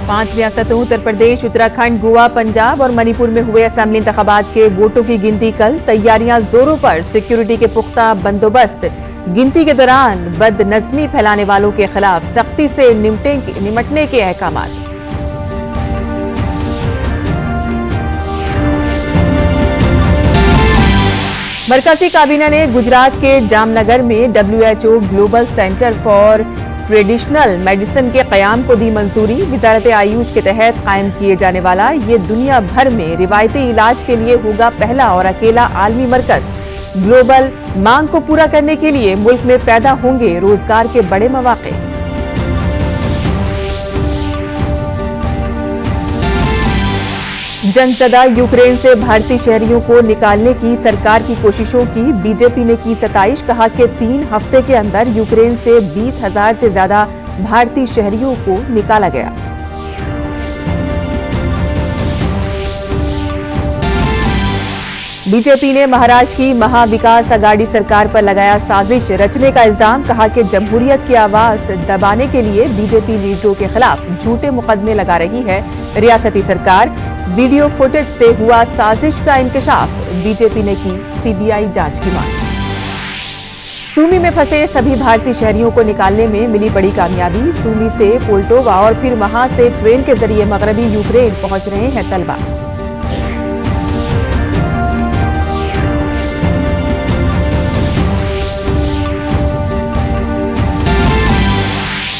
5 रियासतों उत्तर प्रदेश, उत्तराखंड, गोवा, पंजाब और मणिपुर में हुए असेंबली इंतखाबात के वोटों की गिनती कल। तैयारियां जोरों पर, सिक्योरिटी के पुख्ता बंदोबस्त। गिनती के दौरान बदनज़मी फैलाने वालों के खिलाफ सख्ती से निपटने के अहकामात। मरकजी काबीना ने गुजरात के जामनगर में WHO global centre for traditional medicine के क़याम को दी मंजूरी। वजारत आयुष के तहत कायम किए जाने वाला ये दुनिया भर में रिवायती इलाज के लिए होगा पहला और अकेला आलमी मरकज। ग्लोबल मांग को पूरा करने के लिए मुल्क में पैदा होंगे रोजगार के बड़े मौके। जंगज़दा यूक्रेन से भारतीय शहरियों को निकालने की सरकार की कोशिशों की बीजेपी ने की सताइश। कहा कि 3 हफ्ते के अंदर यूक्रेन से 20,000 से ज्यादा भारतीय शहरियों को निकाला गया। बीजेपी ने महाराष्ट्र की महाविकास अघाड़ी सरकार पर लगाया साजिश रचने का इल्जाम। कहा कि जमहूरियत की आवाज दबाने के लिए बीजेपी लीडरों के खिलाफ झूठे मुकदमे लगा रही है रियासती सरकार। वीडियो फुटेज से हुआ साजिश का इंकशाफ। बीजेपी ने की सीबीआई जांच की मांग। सूमी में फंसे सभी भारतीय शहरियों को निकालने में मिली बड़ी कामयाबी। सूमी से पोल्टोवा और फिर वहां से ट्रेन के जरिए मगरबी यूक्रेन पहुंच रहे हैं तलबा।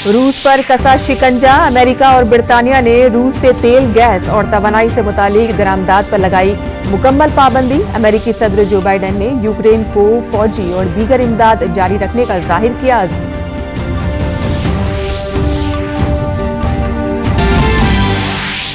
रूस पर कसा शिकंजा। अमेरिका और ब्रितानिया ने रूस से तेल, गैस और तवानाई से मुतालिक दरामदात पर लगाई मुकम्मल पाबंदी। अमेरिकी सदर जो बाइडेन ने यूक्रेन को फौजी और दीगर इमदाद जारी रखने का जाहिर किया अज़्म।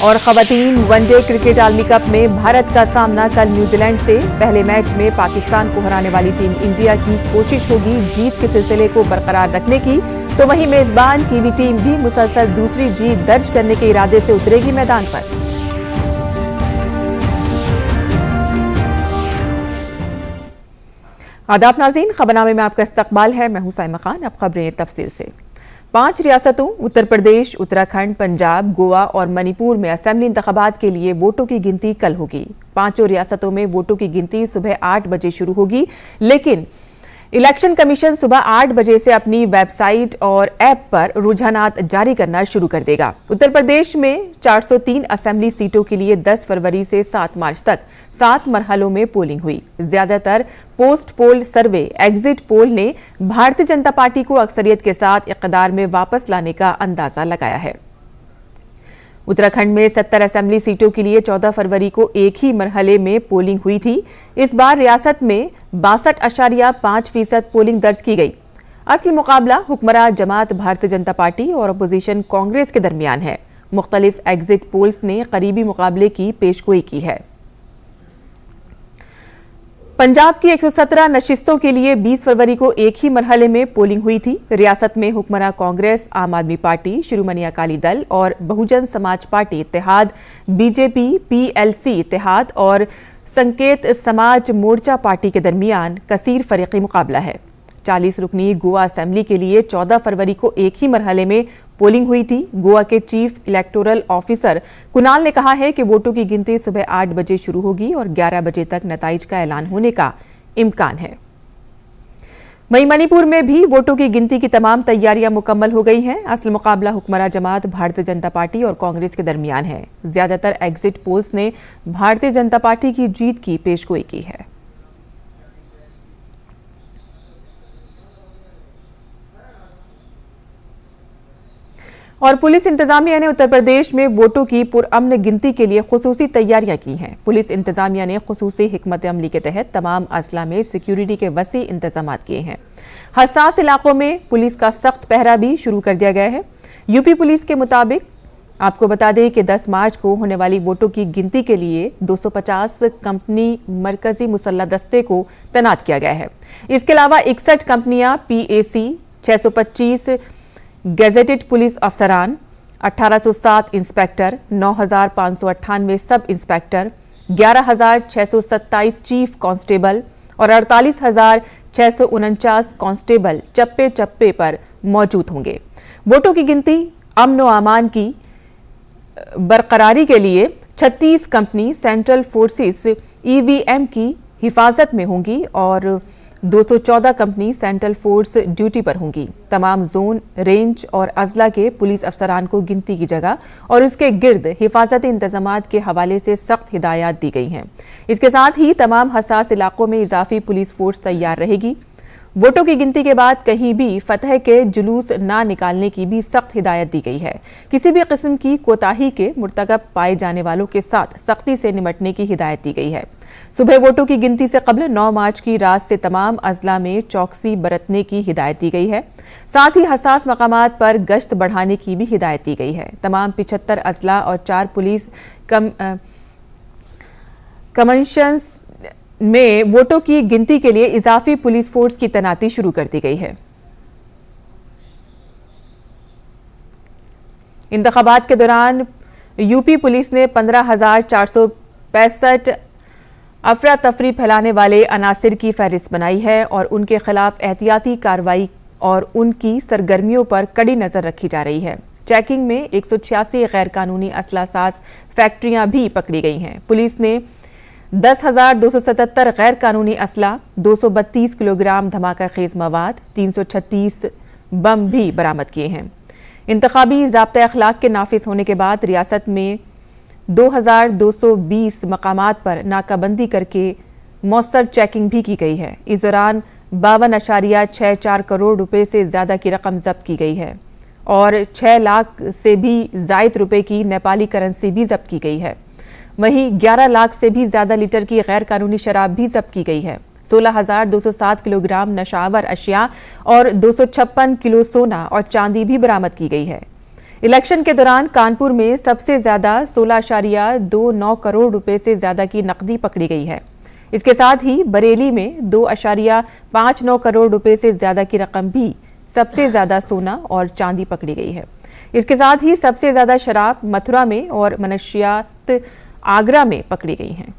और खवातीन वनडे क्रिकेट आलमी कप में भारत का सामना कल न्यूजीलैंड से। पहले मैच में पाकिस्तान को हराने वाली टीम इंडिया की कोशिश होगी जीत के सिलसिले को बरकरार रखने की, तो वहीं मेजबान कीवी टीम भी मुसलसल दूसरी जीत दर्ज करने के इरादे से उतरेगी मैदान पर। आदाब नाज़रीन, खबरनामे में आपका इस्तकबाल है। मैं हूं साइमा खान। अब खबरें तफसील से। 5 रियासतों उत्तर प्रदेश, उत्तराखंड, पंजाब, गोवा और मणिपुर में असेंबली इंतखाबात के लिए वोटों की गिनती कल होगी। 5 रियासतों में वोटों की गिनती सुबह 8 बजे शुरू होगी, लेकिन इलेक्शन कमीशन सुबह 8 बजे से अपनी वेबसाइट और ऐप पर रुझानात जारी करना शुरू कर देगा। उत्तर प्रदेश में 403 असेंबली सीटों के लिए 10 फरवरी से 7 मार्च तक 7 मरहलों में पोलिंग हुई। ज्यादातर पोस्ट पोल सर्वे एग्जिट पोल ने भारतीय जनता पार्टी को अक्सरियत के साथ इक़्तिदार में वापस लाने का अंदाजा लगाया है। उत्तराखंड में 70 असेंबली सीटों के लिए 14 फरवरी को एक ही मरहले में पोलिंग हुई थी। इस बार रियासत में 62.5% पोलिंग दर्ज की गई। असल मुकाबला हुक्मरां जमात भारतीय जनता पार्टी और अपोजिशन कांग्रेस के दरमियान है। मुख्तलिफ एग्जिट पोल्स ने करीबी मुकाबले की पेशगोई की है। पंजाब की 117 नशिस्तों के लिए 20 फरवरी को एक ही मरहले में पोलिंग हुई थी। रियासत में हुक्मरां कांग्रेस, आम आदमी पार्टी, शिरोमणि अकाली दल और बहुजन समाज पार्टी इत्तेहाद, बीजेपी, PLC इत्तेहाद और संकेत समाज मोर्चा पार्टी के दरमियान कसीर फरीकी मुकाबला है। 40 रुकनी गोवा असेंबली के लिए 14 फरवरी को एक ही मरहले में पोलिंग हुई थी। गोवा के चीफ इलेक्टोरल ऑफिसर कुणाल ने कहा है कि वोटों की गिनती सुबह 8 बजे शुरू होगी और 11 बजे तक नताइज का ऐलान होने का इम्कान है। वहीं मणिपुर में भी वोटों की गिनती की तमाम तैयारियां मुकम्मल हो गई हैं। असल मुकाबला हुक्मरां जमात भारतीय जनता पार्टी और कांग्रेस के दरमियान है। ज्यादातर एग्जिट पोल्स ने भारतीय जनता पार्टी की जीत की पेशगोई की है। और पुलिस इंतजामिया ने उत्तर प्रदेश में वोटों की पुरअमन गिनती के लिए खुसूसी तैयारियां की हैं। पुलिस इंतजामिया ने खुसूसी हिकमत अमली के तहत तमाम अजला में सिक्योरिटी के वसी इंतजाम किए हैं। हसास इलाकों में पुलिस का सख्त पहरा भी शुरू कर दिया गया है। यूपी पुलिस के मुताबिक आपको बता दें कि 10 मार्च को होने वाली वोटों की गिनती के लिए 250 कंपनी मरकजी मुसल्लह दस्ते को तैनात किया गया है। इसके अलावा 61 कंपनियां PAC, 625 गैजेटेड पुलिस अफसरान, 1807 inspector, 9598 sub inspector, 11627 chief constable और 48649 कांस्टेबल चप्पे चप्पे पर मौजूद होंगे। वोटों की गिनती अमन व अमान की बरकरारी के लिए 36 कंपनी सेंट्रल फोर्सेस ईवीएम की हिफाजत में होंगी और 214 कंपनी सेंट्रल फोर्स ड्यूटी पर होंगी। तमाम जोन, रेंज और अजला के पुलिस अफसरान को गिनती की जगह और उसके गिर्द हिफाजती इंतजामात के हवाले से सख्त हिदायत दी गई हैं। इसके साथ ही तमाम हसास इलाकों में इजाफी पुलिस फोर्स तैयार रहेगी। वोटों की गिनती के बाद कहीं भी फतह के जुलूस ना निकालने की भी सख्त हिदायत दी गई है। किसी भी किस्म की कोताही के मुर्तकब पाए जाने वालों के साथ सख्ती से निपटने की हिदायत दी गई है। सुबह वोटों की गिनती से कबल 9 मार्च की रात से तमाम अजला में चौकसी बरतने की हिदायत दी गई है। साथ ही हसास मकामात पर गश्त बढ़ाने की भी हिदायत दी गई है। तमाम 75 अजला और 4 पुलिस कमिशंस में वोटों की गिनती के लिए इजाफी पुलिस फोर्स की तैनाती शुरू कर दी गई है। इंतखाबात के दौरान यूपी पुलिस ने 15,465 अफरा तफरी फैलाने वाले अनासिर की फहरिस्त बनाई है और उनके खिलाफ एहतियाती कार्रवाई और उनकी सरगर्मियों पर कड़ी नजर रखी जा रही है। चेकिंग में 186 गैर कानूनी असला साज फैक्ट्रियां भी पकड़ी गई हैं। पुलिस ने 10,277 गैर कानूनी असला, 232 किलोग्राम धमाका खेज मवाद, 336 बम भी बरामद किए हैं। इंतखाबी ज़ाब्ता अखलाक के नाफिज होने के बाद रियासत में 2,220 मकामात पर नाकाबंदी करके मौसर चेकिंग भी की गई है। इस दौरान 52.64 करोड़ रुपए से ज्यादा की रकम जब्त की गई है और 6 लाख से भी जायद रुपए की नेपाली करेंसी भी जब्त की गई है। वहीं 11 लाख से भी ज्यादा लीटर की गैर कानूनी शराब भी जब्त की गई है। 16,207 किलोग्राम नशावर अशिया और 256 किलो सोना और चांदी भी बरामद की गई है। इलेक्शन के दौरान कानपुर में सबसे ज्यादा 16.29 करोड़ रुपए से ज्यादा की नकदी पकड़ी गई है। इसके साथ ही बरेली में 2.59 करोड़ रुपए से ज्यादा की रकम भी सबसे ज्यादा सोना और चांदी पकड़ी गई है। इसके साथ ही सबसे ज्यादा शराब मथुरा में और मनशियात आगरा में पकड़ी गई हैं।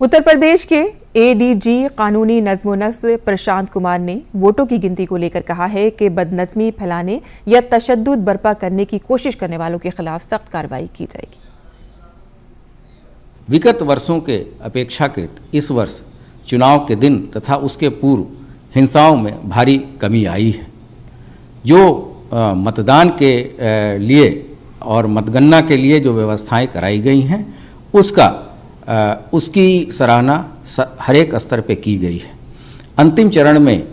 उत्तर प्रदेश के एडीजी कानूनी नज़्म-ओ-नस्र प्रशांत कुमार ने वोटों की गिनती को लेकर कहा है कि बदनज़मी फैलाने या तशद्दुद बर्पा करने की कोशिश करने वालों के खिलाफ सख्त कार्रवाई की जाएगी। विगत वर्षों के अपेक्षाकृत इस वर्ष चुनाव के दिन तथा उसके पूर्व हिंसाओं में भारी कमी आई है। जो मतदान के लिए और मतगणना के लिए जो व्यवस्थाएं कराई गई हैं उसकी सराहना हर एक स्तर पे की गई है। अंतिम चरण में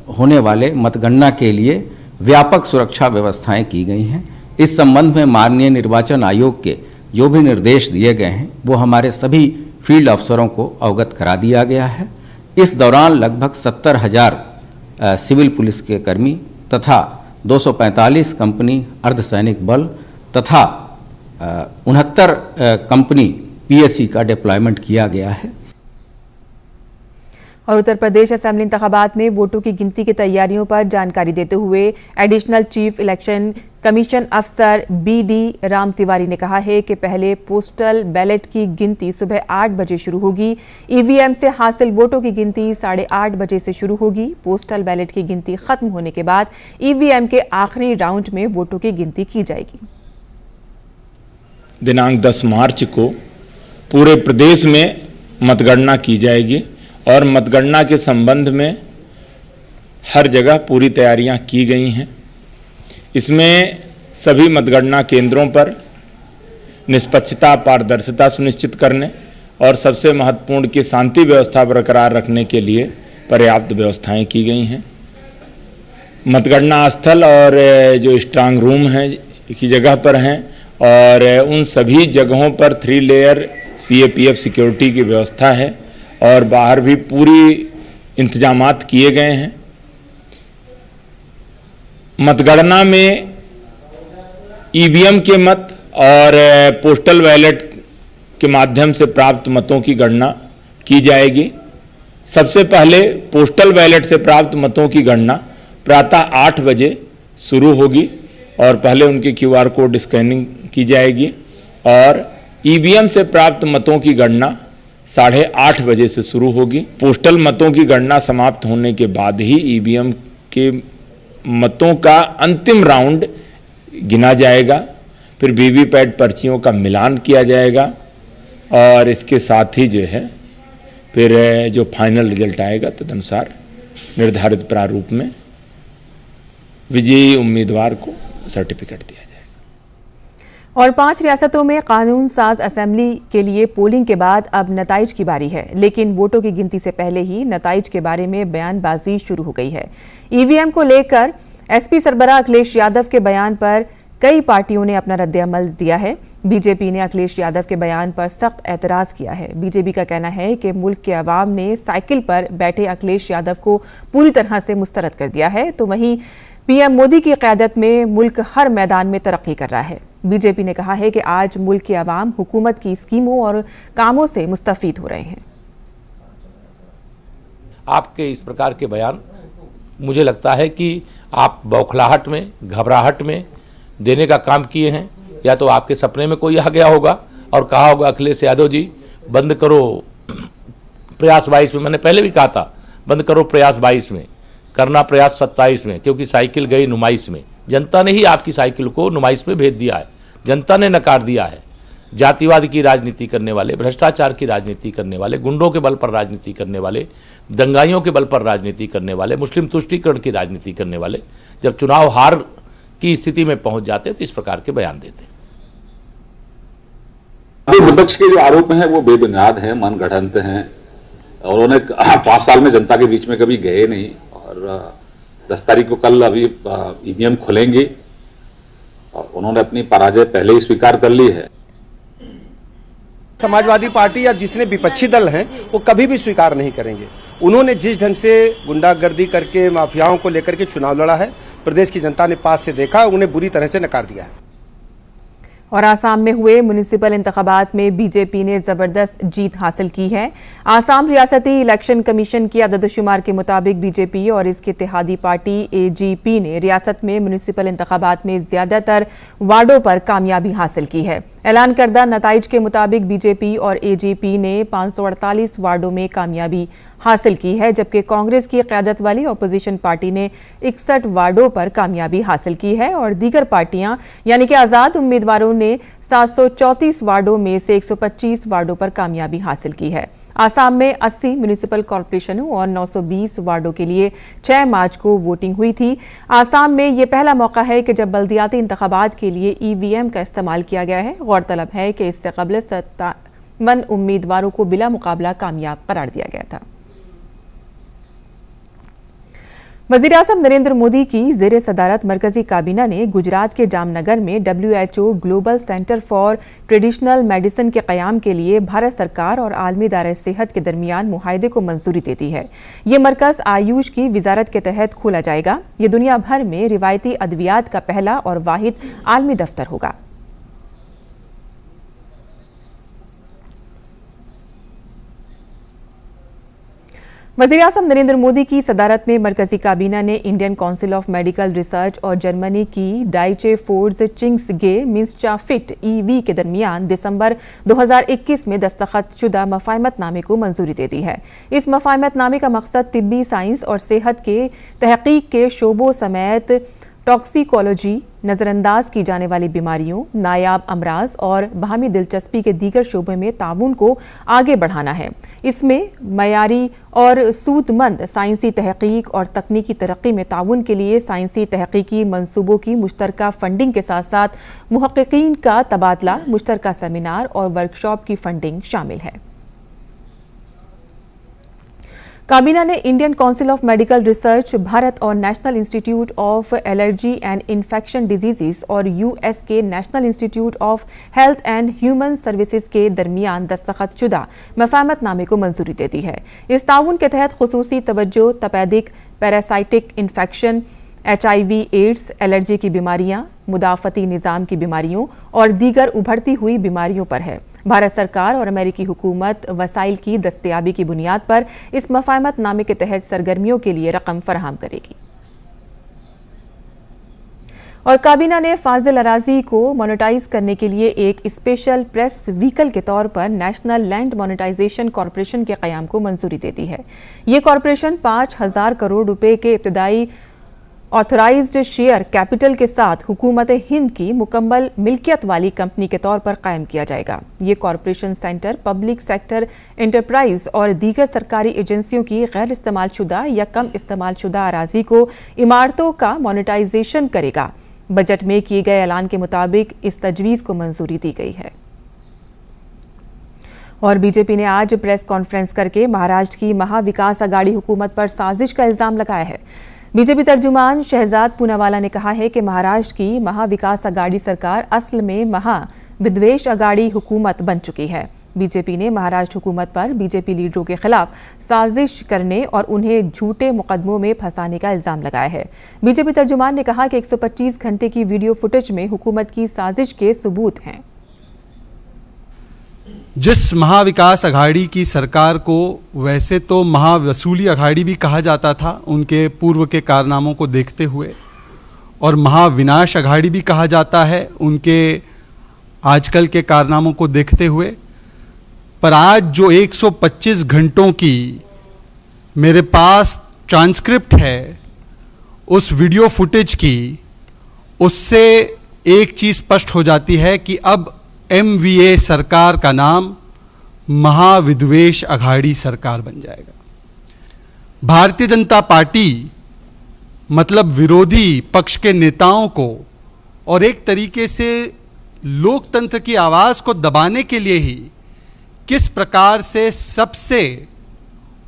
होने वाले मतगणना के लिए व्यापक सुरक्षा व्यवस्थाएं की गई हैं। इस संबंध में माननीय निर्वाचन आयोग के जो भी निर्देश दिए गए हैं वो हमारे सभी फील्ड अफसरों को अवगत करा दिया गया है। इस दौरान लगभग 70,000 सिविल पुलिस के कर्मी तथा 245 कंपनी अर्धसैनिक बल तथा 69 कंपनी पीएससी का डिप्लॉयमेंट किया गया है। और उत्तर प्रदेश असेंबली इंतखाबात में वोटों की गिनती की तैयारियों पर जानकारी देते हुए एडिशनल चीफ इलेक्शन कमीशन अफसर बीडी राम तिवारी ने कहा है कि पहले पोस्टल बैलेट की गिनती सुबह 8 बजे शुरू होगी। ईवीएम से हासिल वोटों की गिनती 8:30 बजे से शुरू होगी। पोस्टल बैलेट की गिनती खत्म होने के बाद ईवीएम के आखिरी राउंड में वोटों की गिनती की जाएगी। दिनांक 10 मार्च को पूरे प्रदेश में मतगणना की जाएगी और मतगणना के संबंध में हर जगह पूरी तैयारियां की गई हैं। इसमें सभी मतगणना केंद्रों पर निष्पक्षता, पारदर्शिता सुनिश्चित करने और सबसे महत्वपूर्ण की शांति व्यवस्था बरकरार रखने के लिए पर्याप्त व्यवस्थाएं की गई हैं। मतगणना स्थल और जो स्ट्रांग रूम है की जगह पर हैं और उन सभी जगहों पर 3 लेयर सीएपीएफ सिक्योरिटी की व्यवस्था है और बाहर भी पूरी इंतजामात किए गए हैं। मतगणना में ईवीएम के मत और पोस्टल बैलेट के माध्यम से प्राप्त मतों की गणना की जाएगी। सबसे पहले पोस्टल बैलेट से प्राप्त मतों की गणना प्रातः 8 बजे शुरू होगी और पहले उनके क्यूआर कोड स्कैनिंग की जाएगी और ईवीएम से प्राप्त मतों की गणना 8:30 बजे से शुरू होगी। पोस्टल मतों की गणना समाप्त होने के बाद ही ईवीएम के मतों का अंतिम राउंड गिना जाएगा, फिर वीवीपैट पर्चियों का मिलान किया जाएगा और इसके साथ ही जो है फिर जो फाइनल रिजल्ट आएगा तदनुसार निर्धारित प्रारूप में विजयी उम्मीदवार को सर्टिफिकेट दिया जाएगा। और 5 रियासतों में कानून साज असेंबली के लिए पोलिंग के बाद अब नताइज की बारी है, लेकिन वोटों की गिनती से पहले ही नताइज के बारे में बयानबाजी शुरू हो गई है। ईवीएम को लेकर एसपी सरबराह अखिलेश यादव के बयान पर कई पार्टियों ने अपना रद्द-ए-अमल दिया है। बीजेपी ने अखिलेश यादव के बयान पर सख्त एतराज किया है। बीजेपी का कहना है कि मुल्क के अवाम ने साइकिल पर बैठे अखिलेश यादव को पूरी तरह से मुस्तरद कर दिया है, तो वहीं पीएम मोदी की क़यादत में मुल्क हर मैदान में तरक्की कर रहा है। बीजेपी ने कहा है कि आज मुल्क के अवाम हुकूमत की स्कीमों और कामों से मुस्तफीद हो रहे हैं। आपके इस प्रकार के बयान मुझे लगता है कि आप बौखलाहट में, घबराहट में देने का काम किए हैं, या तो आपके सपने में कोई आ गया होगा और कहा होगा अखिलेश यादव जी बंद करो प्रयास 22 में। मैंने पहले भी कहा था बंद करो प्रयास 22 में, करना प्रयास 27 में, क्योंकि साइकिल गई नुमाइश में। जनता ने ही आपकी साइकिल को नुमाइश में भेज दिया है, जनता ने नकार दिया है। जातिवाद की राजनीति करने वाले, भ्रष्टाचार की राजनीति करने वाले, गुंडों के बल पर राजनीति करने वाले, दंगाइयों के बल पर राजनीति करने वाले, मुस्लिम तुष्टीकरण की राजनीति करने वाले जब चुनाव हार की स्थिति में पहुंच जाते तो इस प्रकार के बयान देते। विपक्ष के जो आरोप हैं वो बेबुनियाद हैं, मनगढ़ंत हैं और उन्होंने 5 साल में जनता के बीच में कभी गए नहीं। और 10 तारीख को कल अभी ईवीएम खुलेंगी और उन्होंने अपनी पराजय पहले ही स्वीकार कर ली है। समाजवादी पार्टी या जिसने विपक्षी दल हैं वो कभी भी स्वीकार नहीं करेंगे। उन्होंने जिस ढंग से गुंडागर्दी करके माफियाओं को लेकर के चुनाव लड़ा है, प्रदेश की जनता ने पास से देखा, उन्हें बुरी तरह से नकार दिया है। और आसाम में हुए म्युनिसिपल इंतखाबात में बीजेपी ने जबरदस्त जीत हासिल की है। आसाम रियासती इलेक्शन कमीशन की अददशुमार के मुताबिक बीजेपी और इसके इत्तेहादी पार्टी एजीपी ने रियासत में म्युनिसिपल इंतखाबात में ज्यादातर वार्डों पर कामयाबी हासिल की है। ऐलान करदा नताइज के मुताबिक बीजेपी और एजीपी ने 548 वार्डों में कामयाबी हासिल की है, जबकि कांग्रेस की क़यादत वाली अपोजिशन पार्टी ने 61 वार्डों पर कामयाबी हासिल की है और दीगर पार्टियां यानी कि आज़ाद उम्मीदवारों ने 734 वार्डों में से 125 वार्डों पर कामयाबी हासिल की है। आसाम में 80 म्युनिसिपल कॉर्पोरेशनों और 920 वार्डों के लिए 6 मार्च को वोटिंग हुई थी। आसाम में ये पहला मौका है कि जब बल्दियाती इंतखाबात के लिए ईवीएम का इस्तेमाल किया गया है। गौरतलब है कि इससे कबल 57 उम्मीदवारों को बिला मुकाबला कामयाब करार दिया गया था। वज़ीर-ए-आज़म नरेंद्र मोदी की ज़ेर सदारत मरकजी काबीना ने गुजरात के जामनगर में WHO global centre for traditional medicine के क़याम के लिए भारत सरकार और आलमी इदारे सेहत के दरमियान मुआहदे को मंजूरी दे दी है। ये मरकज़ आयुष की वजारत के तहत खोला जाएगा। ये दुनिया भर में रिवायती अद्वियात का पहला और वाहिद आलमी दफ्तर होगा। वज़ीर-ए-आज़म नरेंद्र मोदी की सदारत में मरकजी काबीना ने Indian council of medical research और जर्मनी की डाइचे फोर्स चिंग्सगे मिन्स्चाफिट EV के दरमियान दिसंबर 2021 में दस्तखत शुदा मफाहमतनामे को मंजूरी दे दी है। इस मफाहमतनामे का मकसद तिब्बी साइंस और सेहत के तहकीक के शोबों समेत टॉक्सिकोलॉजी, नज़रअंदाज की जाने वाली बीमारियों, नायाब अमराज और बाहमी दिलचस्पी के दीगर शोबों में ताउन को आगे बढ़ाना है। इसमें मयारी और सूदमंद साइंसी तहकीक और तकनीकी तरक्की में ताउन के लिए साइंसी तहकीकी मंसूबों की मुश्तरका फंडिंग के साथ साथ मुहक्किकीन का तबादला, मुश्तरका सेमिनार और वर्कशॉप की फंडिंग शामिल है। काबीना ने Indian council of medical research, Bharat और national institute of allergy and infection diseases और US के national institute of health and human services के दरमियान दस्तखत शुदा मफाहमतनामे को मंजूरी दे दी है। इस ताउन के तहत खुसूसी तवज्जो तपेदिक, parasitic infection, HIV, AIDS, allergy की बीमारियां, मुदाफ़ती निज़ाम की बीमारियों और दीगर उभरती हुई बीमारियों पर है। भारत सरकार और अमेरिकी हुकूमत वसाइल की दस्तयाबी की बुनियाद पर इस मफाहमतनामे के तहत सरगर्मियों के लिए रकम फराहम करेगी। और काबीना ने फाजिल अराजी को मोनेटाइज करने के लिए एक स्पेशल प्रेस व्हीकल के तौर पर नेशनल लैंड मोनेटाइजेशन कॉरपोरेशन के क़याम को मंजूरी दे दी है। ये कॉरपोरेशन 5000 करोड़ रुपए के इब्तदाई ऑथराइज्ड शेयर कैपिटल के साथ हुकूमत हिंद की मुकम्मल मिल्कियत वाली कंपनी के तौर पर कायम किया जाएगा। ये corporation centre public sector enterprise और दीगर सरकारी एजेंसियों की गैर इस्तेमालशुदा या कम इस्तेमालशुदा अराजी को इमारतों का मोनेटाइजेशन करेगा। बजट में किए गए ऐलान के मुताबिक इस तजवीज़ को मंजूरी दी गई है। और बीजेपी ने आज प्रेस कॉन्फ्रेंस करके महाराष्ट्र की महाविकास आघाड़ी हुकूमत पर साजिश का इल्जाम लगाया है। बीजेपी तर्जुमान शहजाद पूनावाला ने कहा है कि महाराष्ट्र की महाविकास आघाड़ी सरकार असल में महाविद्वेष आघाड़ी हुकूमत बन चुकी है। बीजेपी ने महाराष्ट्र हुकूमत पर बीजेपी लीडरों के खिलाफ साजिश करने और उन्हें झूठे मुकदमों में फंसाने का इल्जाम लगाया है। बीजेपी तर्जुमान ने कहा कि 125 घंटे की वीडियो फुटेज में हुकूमत की साजिश के सबूत हैं। जिस महाविकास अघाड़ी की सरकार को वैसे तो महावसूली अघाड़ी भी कहा जाता था उनके पूर्व के कारनामों को देखते हुए, और महाविनाश अघाड़ी भी कहा जाता है उनके आजकल के कारनामों को देखते हुए, पर आज जो 125 घंटों की मेरे पास ट्रांसक्रिप्ट है उस वीडियो फुटेज की, उससे एक चीज़ स्पष्ट हो जाती है कि अब MVA सरकार का नाम महाविद्वेष अघाड़ी सरकार बन जाएगा। भारतीय जनता पार्टी मतलब विरोधी पक्ष के नेताओं को और एक तरीके से लोकतंत्र की आवाज़ को दबाने के लिए ही किस प्रकार से सबसे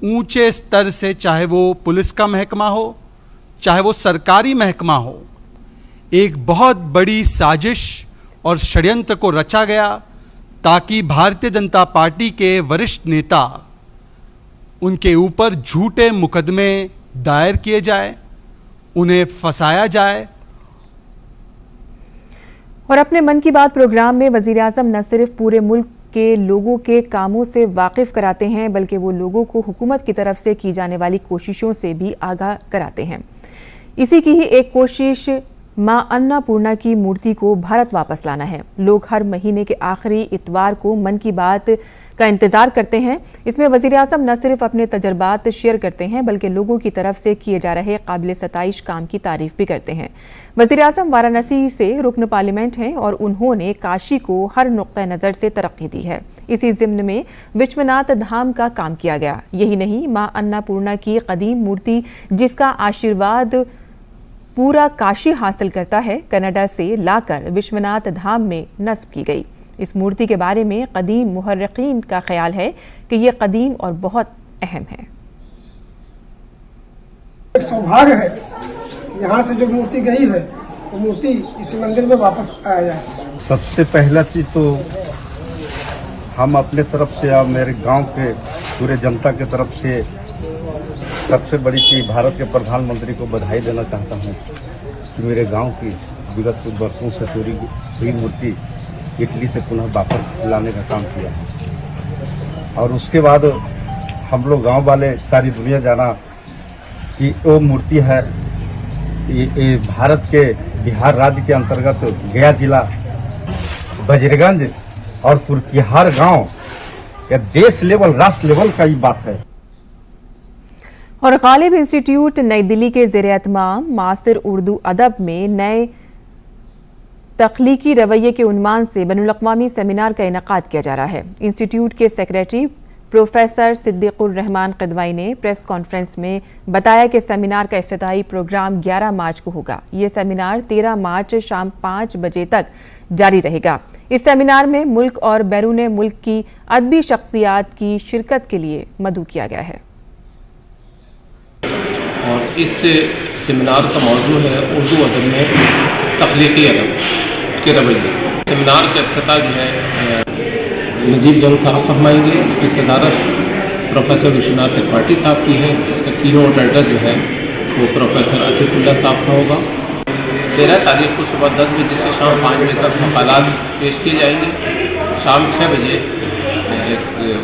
ऊंचे स्तर से, चाहे वो पुलिस का महकमा हो चाहे वो सरकारी महकमा हो, एक बहुत बड़ी साजिश और षड्यंत्र को रचा गया ताकि भारतीय जनता पार्टी के वरिष्ठ नेता उनके ऊपर झूठे मुकदमे दायर किए जाए, उन्हें फंसाया जाए। और अपने मन की बात प्रोग्राम में वजीर आज़म न सिर्फ पूरे मुल्क के लोगों के कामों से वाकिफ कराते हैं बल्कि वो लोगों को हुकूमत की तरफ से की जाने वाली कोशिशों से भी आगाह कराते हैं। इसी की ही एक कोशिश मां अन्नपूर्णा की मूर्ति को भारत वापस लाना है। लोग हर महीने के आखिरी इतवार को मन की बात का इंतजार करते हैं। इसमें वजीर आज़म न सिर्फ अपने तजर्बात शेयर करते हैं बल्कि लोगों की तरफ से किए जा रहे काबिल सताइश काम की तारीफ भी करते हैं। वजीर आज़म वाराणसी से रुकन पार्लियामेंट हैं और उन्होंने काशी को हर नुक्ता नज़र से तरक्की दी है। इसी ज़िम्न में विश्वनाथ धाम का काम किया गया। यही नहीं, मां अन्नपूर्णा की कदीम मूर्ति जिसका आशीर्वाद पूरा काशी हासिल करता है, कनाडा से लाकर विश्वनाथ धाम में नस्ब की गई। इस मूर्ति के बारे में कदीम मुहर्रिकीन का ख्याल है कि यह कदीम और बहुत अहम है। एक सौभाग्य है यहाँ से जो मूर्ति गई है वो मूर्ति इस मंदिर में वापस आया जाए। सबसे पहला चीज तो हम अपने तरफ से और मेरे गांव के पूरे जनता के तरफ से सबसे बड़ी चीज भारत के प्रधानमंत्री को बधाई देना चाहता हूं कि मेरे गांव की विगत कुछ वर्षों से चोरी हुई मूर्ति इटली से पुनः वापस लाने का काम किया है। और उसके बाद हम लोग गांव वाले सारी दुनिया जाना कि वो मूर्ति है ये भारत के बिहार राज्य के अंतर्गत गया जिला बजरगंज और तुर्किहार गांव या देश लेवल राष्ट्र लेवल का ये बात है। और गालिब इंस्टीट्यूट नई दिल्ली के ज़ेर-ए-एहतमाम मासिर उर्दू अदब में नए तख्लीकी रवैये के उन्वान से बैनुल-अक़वामी सेमिनार का इनेकाद किया जा रहा है। इंस्टीट्यूट के सेक्रेटरी प्रोफेसर सिद्दीकुर रहमान क़दवाई ने प्रेस कॉन्फ्रेंस में बताया कि सेमिनार का इफ्तिताही प्रोग्राम 11 मार्च को होगा। ये सेमिनार 13 मार्च शाम 5 बजे तक जारी रहेगा। इस सेमिनार में मुल्क और बैरून मुल्क की अदबी शख्सियात की शिरकत के लिए मदऊ किया गया है। और इस सेमिनार का मौजू है उर्दू अदब में तख्लीकी अदब के रवैये। सेमिनार का इफ्तिताह जो है नजीब जंग साहब फरमाएंगे। इसकी सदारत प्रोफेसर विश्वनाथ त्रिपाठी साहब की है। इसका कीनोट एडिटर जो है वो प्रोफेसर अतीकुल्लाह साहब का होगा। 13 तारीख को सुबह 10 बजे से शाम 5 बजे तक मकालात पेश किए जाएंगे। शाम 6 बजे एक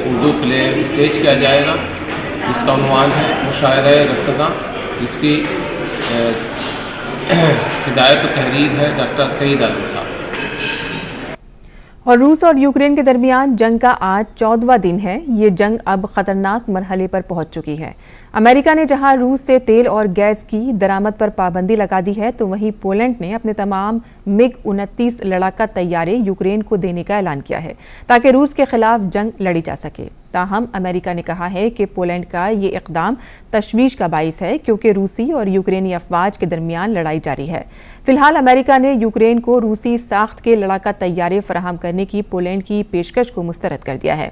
उर्दू प्ले स्टेज किया जाएगा जिसका उन्वान है मुशायरा रफ्तगा, जिसकी हिदायत और तहरीर है डॉक्टर सईद आलम साहब। और रूस और यूक्रेन के दरमियान जंग का आज 14वां दिन है। ये जंग अब खतरनाक मरहले पर पहुंच चुकी है। अमेरिका ने जहां रूस से तेल और गैस की दरामद पर पाबंदी लगा दी है, तो वहीं पोलैंड ने अपने तमाम MiG-29 लड़ाका तैयारे यूक्रेन को देने का ऐलान किया है ताकि रूस के खिलाफ जंग लड़ी जा सके। ताहम अमेरिका ने कहा है कि पोलैंड का ये इकदाम तशवीश का बाइस है, क्योंकि रूसी और यूक्रेनी अफवाज के दरमियान लड़ाई जारी है। फिलहाल अमेरिका ने यूक्रेन को रूसी साख्त के लड़ाका तैयारे फराहम करने की पोलैंड की पेशकश को मुस्तरद कर दिया है।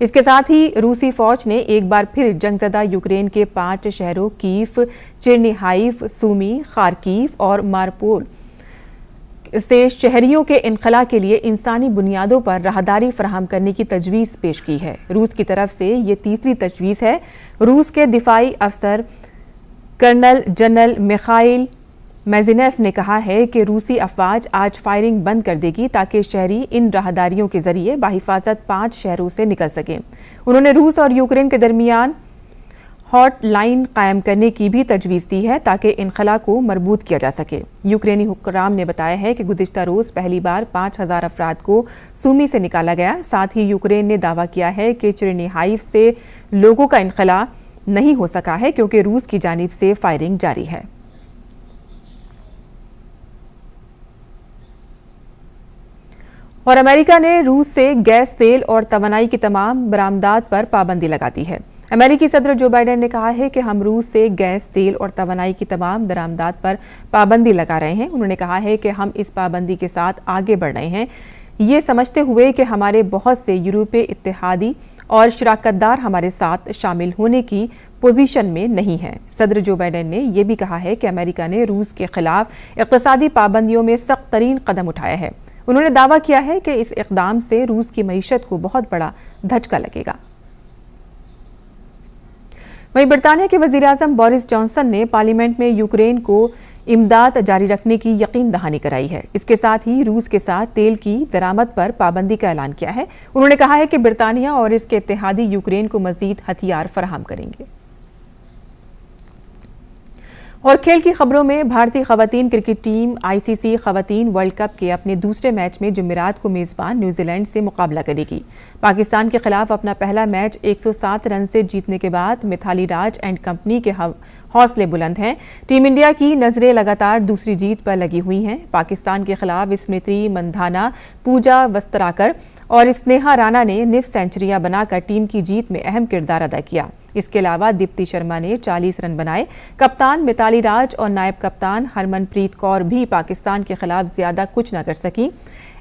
इसके साथ ही रूसी फौज ने एक बार फिर जंगजदा यूक्रेन के 5 शहरों कीव, चेर्निहाइव, सूमी, खार्कीव और मारपोल से शहरियों के इनखला के लिए इंसानी बुनियादों पर राहदारी फराहम करने की तजवीज़ पेश की है। रूस की तरफ से ये तीसरी तजवीज़ है। रूस के दिफाई अफसर कर्नल जनरल मिखाइल मेजिनेफ ने कहा है कि रूसी अफवाज आज फायरिंग बंद कर देगी ताकि शहरी इन राहदारियों के जरिए बाहिफाजत 5 शहरों से निकल सकें। उन्होंने रूस और यूक्रेन के दरमियान हॉट लाइन कायम करने की भी तजवीज़ दी है ताकि इनखला को मरबूत किया जा सके। यूक्रेनी हुक्काम ने बताया है कि गुज़िश्ता रोज़ पहली बार 5000 अफराद को सूमी से निकाला गया। साथ ही यूक्रेन ने दावा किया है कि चेर्निहाइव से लोगों का इनखला नहीं हो सका है, क्योंकि रूस की जानिब से फायरिंग जारी है। और अमेरिका ने रूस से गैस, तेल और तवानाई की तमाम बरामदात पर पाबंदी लगा दी है। अमेरिकी सदर जो बाइडेन ने कहा है कि हम रूस से गैस, तेल और तवानाई की तमाम दरामदात पर पाबंदी लगा रहे हैं। उन्होंने कहा है कि हम इस पाबंदी के साथ आगे बढ़ रहे हैं, ये समझते हुए कि हमारे बहुत से यूरोपीय इत्तेहादी और शराकतदार हमारे साथ शामिल होने की पोजीशन में नहीं है। सदर जो बाइडेन ने यह भी कहा है कि अमेरिका ने रूस के खिलाफ इक़्तिसादी पाबंदियों में सख्त तरीन कदम उठाया है। उन्होंने दावा किया है कि इस इक़दाम से रूस की मईशत को बहुत बड़ा झटका लगेगा। वहीं बरतानिया के वज़ीर-ए-आज़म बोरिस जॉनसन ने पार्लियामेंट में यूक्रेन को इमदाद जारी रखने की यकीन दहानी कराई है। इसके साथ ही रूस के साथ तेल की दरामद पर पाबंदी का ऐलान किया है। उन्होंने कहा है कि बरतानिया और इसके इत्तेहादी यूक्रेन को मजीद हथियार फराहम करेंगे। और खेल की खबरों में भारतीय खवातीन क्रिकेट टीम ICC खवातीन वर्ल्ड कप के अपने दूसरे मैच में जुमेरात को मेजबान न्यूजीलैंड से मुकाबला करेगी। पाकिस्तान के खिलाफ अपना पहला मैच 107 रन से जीतने के बाद मिथाली राज एंड कंपनी के हौसले बुलंद हैं। टीम इंडिया की नजरें लगातार दूसरी जीत पर लगी हुई हैं। पाकिस्तान के खिलाफ स्मृति मंधाना, पूजा वस्त्राकर और स्नेहा राणा ने निफ सेंचुरियां बनाकर टीम की जीत में अहम किरदार अदा किया। इसके अलावा दीप्ति शर्मा ने 40 रन बनाए। कप्तान मिताली राज और नायब कप्तान हरमनप्रीत कौर भी पाकिस्तान के खिलाफ ज्यादा कुछ न कर सकी।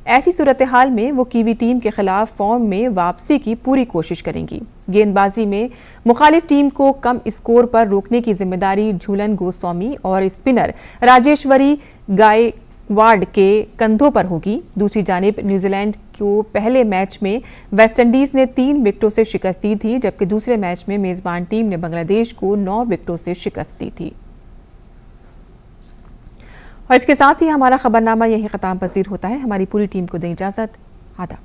ऐसी सूरत हाल में वो कीवी टीम के खिलाफ फॉर्म में वापसी की पूरी कोशिश करेंगी। गेंदबाजी में मुखालिफ टीम को कम स्कोर पर रोकने की जिम्मेदारी झूलन गोस्वामी और स्पिनर राजेश्वरी गायकवाड़ के कंधों पर होगी। दूसरी जानिब न्यूजीलैंड को पहले मैच में वेस्टइंडीज ने 3 विकेटों से शिकस्त दी थी, जबकि दूसरे मैच में मेजबान टीम ने बांग्लादेश को 9 विकेटों से शिकस्त दी थी। और इसके साथ ही हमारा खबरनामा यही खत्म पजीर होता है। हमारी पूरी टीम को दें इजाजत। आदाब।